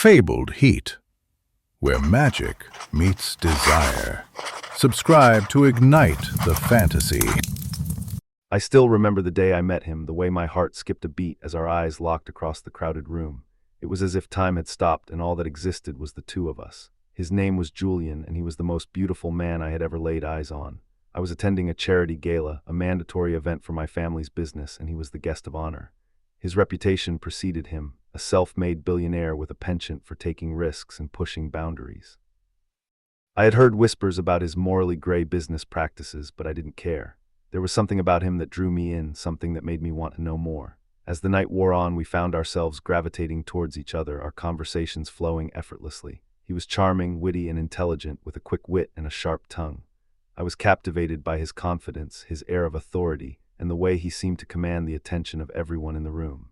fabled heat, where magic meets desire. Subscribe to ignite the fantasy. I still remember the day I met him, the way my heart skipped a beat as our eyes locked across the crowded room. It was as if time had stopped and all that existed was the two of us. His name was Julian, and he was the most beautiful man I had ever laid eyes on. I was attending a charity gala, a mandatory event for my family's business, and he was the guest of honor. His reputation preceded him, a self-made billionaire with a penchant for taking risks and pushing boundaries. I had heard whispers about his morally gray business practices, but I didn't care. There was something about him that drew me in, something that made me want to know more. As the night wore on, we found ourselves gravitating towards each other, our conversations flowing effortlessly. He was charming, witty, and intelligent, with a quick wit and a sharp tongue. I was captivated by his confidence, his air of authority, and the way he seemed to command the attention of everyone in the room.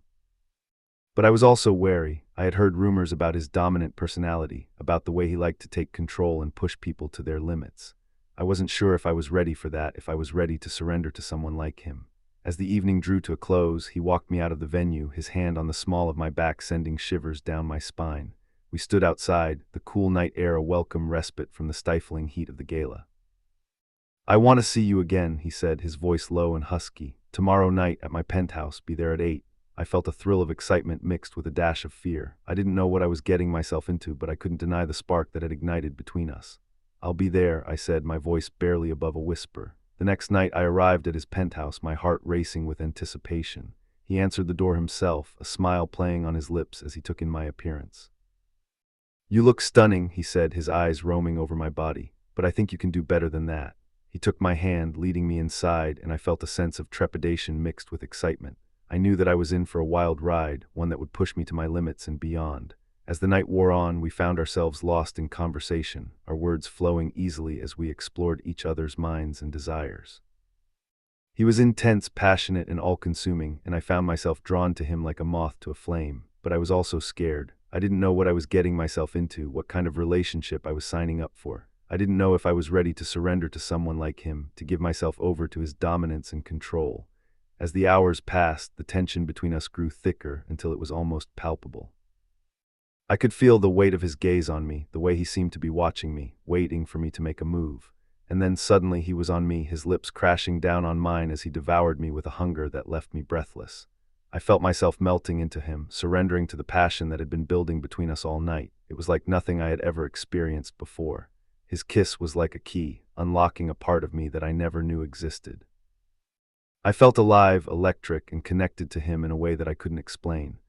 But I was also wary. I had heard rumors about his dominant personality, about the way he liked to take control and push people to their limits. I wasn't sure if I was ready for that, if I was ready to surrender to someone like him. As the evening drew to a close, he walked me out of the venue, his hand on the small of my back sending shivers down my spine. We stood outside, the cool night air a welcome respite from the stifling heat of the gala. "I want to see you again," he said, his voice low and husky. "Tomorrow night at my penthouse, be there at 8. I felt a thrill of excitement mixed with a dash of fear. I didn't know what I was getting myself into, but I couldn't deny the spark that had ignited between us. "I'll be there," I said, my voice barely above a whisper. The next night I arrived at his penthouse, my heart racing with anticipation. He answered the door himself, a smile playing on his lips as he took in my appearance. "You look stunning," he said, his eyes roaming over my body, "but I think you can do better than that." He took my hand, leading me inside, and I felt a sense of trepidation mixed with excitement. I knew that I was in for a wild ride, one that would push me to my limits and beyond. As the night wore on, we found ourselves lost in conversation, our words flowing easily as we explored each other's minds and desires. He was intense, passionate, and all-consuming, and I found myself drawn to him like a moth to a flame. But I was also scared. I didn't know what I was getting myself into, what kind of relationship I was signing up for. I didn't know if I was ready to surrender to someone like him, to give myself over to his dominance and control. As the hours passed, the tension between us grew thicker until it was almost palpable. I could feel the weight of his gaze on me, the way he seemed to be watching me, waiting for me to make a move. And then suddenly he was on me, his lips crashing down on mine as he devoured me with a hunger that left me breathless. I felt myself melting into him, surrendering to the passion that had been building between us all night. It was like nothing I had ever experienced before. His kiss was like a key, unlocking a part of me that I never knew existed. I felt alive, electric, and connected to him in a way that I couldn't explain.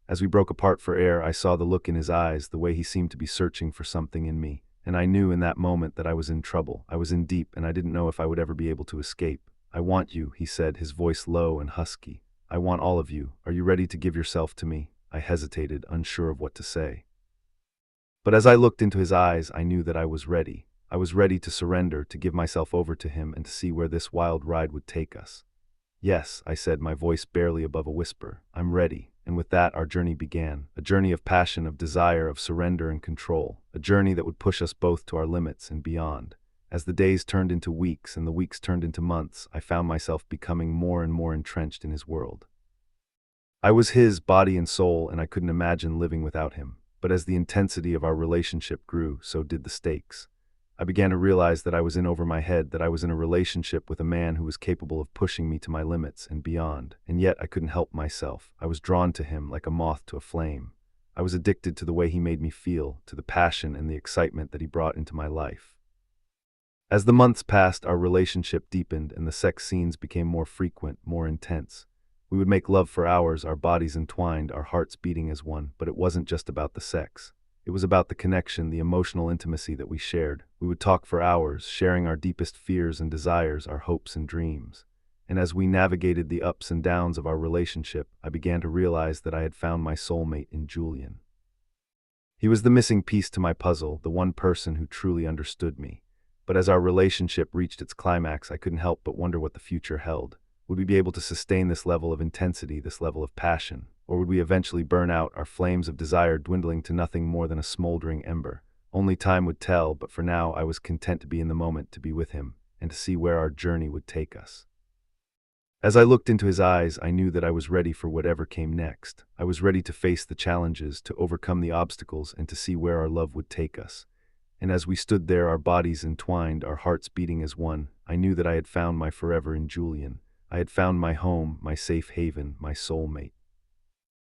As we broke apart for air, I saw the look in his eyes, the way he seemed to be searching for something in me, and I knew in that moment that I was in trouble. I was in deep, and I didn't know if I would ever be able to escape. "I want you," he said, his voice low and husky. "I want all of you. Are you ready to give yourself to me?" I hesitated, unsure of what to say. But as I looked into his eyes, I knew that I was ready. I was ready to surrender, to give myself over to him, and to see where this wild ride would take us. "Yes," I said, my voice barely above a whisper. "I'm ready." And with that, our journey began. A journey of passion, of desire, of surrender and control. A journey that would push us both to our limits and beyond. As the days turned into weeks and the weeks turned into months, I found myself becoming more and more entrenched in his world. I was his body and soul, and I couldn't imagine living without him. But as the intensity of our relationship grew, so did the stakes. I began to realize that I was in over my head, that I was in a relationship with a man who was capable of pushing me to my limits and beyond. And yet I couldn't help myself. I was drawn to him like a moth to a flame. I was addicted to the way he made me feel, to the passion and the excitement that he brought into my life. As the months passed, our relationship deepened and the sex scenes became more frequent, more intense. We would make love for hours, our bodies entwined, our hearts beating as one, but it wasn't just about the sex. It was about the connection, the emotional intimacy that we shared. We would talk for hours, sharing our deepest fears and desires, our hopes and dreams. And as we navigated the ups and downs of our relationship, I began to realize that I had found my soulmate in Julian. He was the missing piece to my puzzle, the one person who truly understood me. But as our relationship reached its climax, I couldn't help but wonder what the future held. Would we be able to sustain this level of intensity, this level of passion? Or would we eventually burn out, our flames of desire dwindling to nothing more than a smoldering ember? Only time would tell, but for now I was content to be in the moment, to be with him, and to see where our journey would take us. As I looked into his eyes, I knew that I was ready for whatever came next. I was ready to face the challenges, to overcome the obstacles, and to see where our love would take us. And as we stood there, our bodies entwined, our hearts beating as one, I knew that I had found my forever in Julian. I had found my home, my safe haven, my soulmate.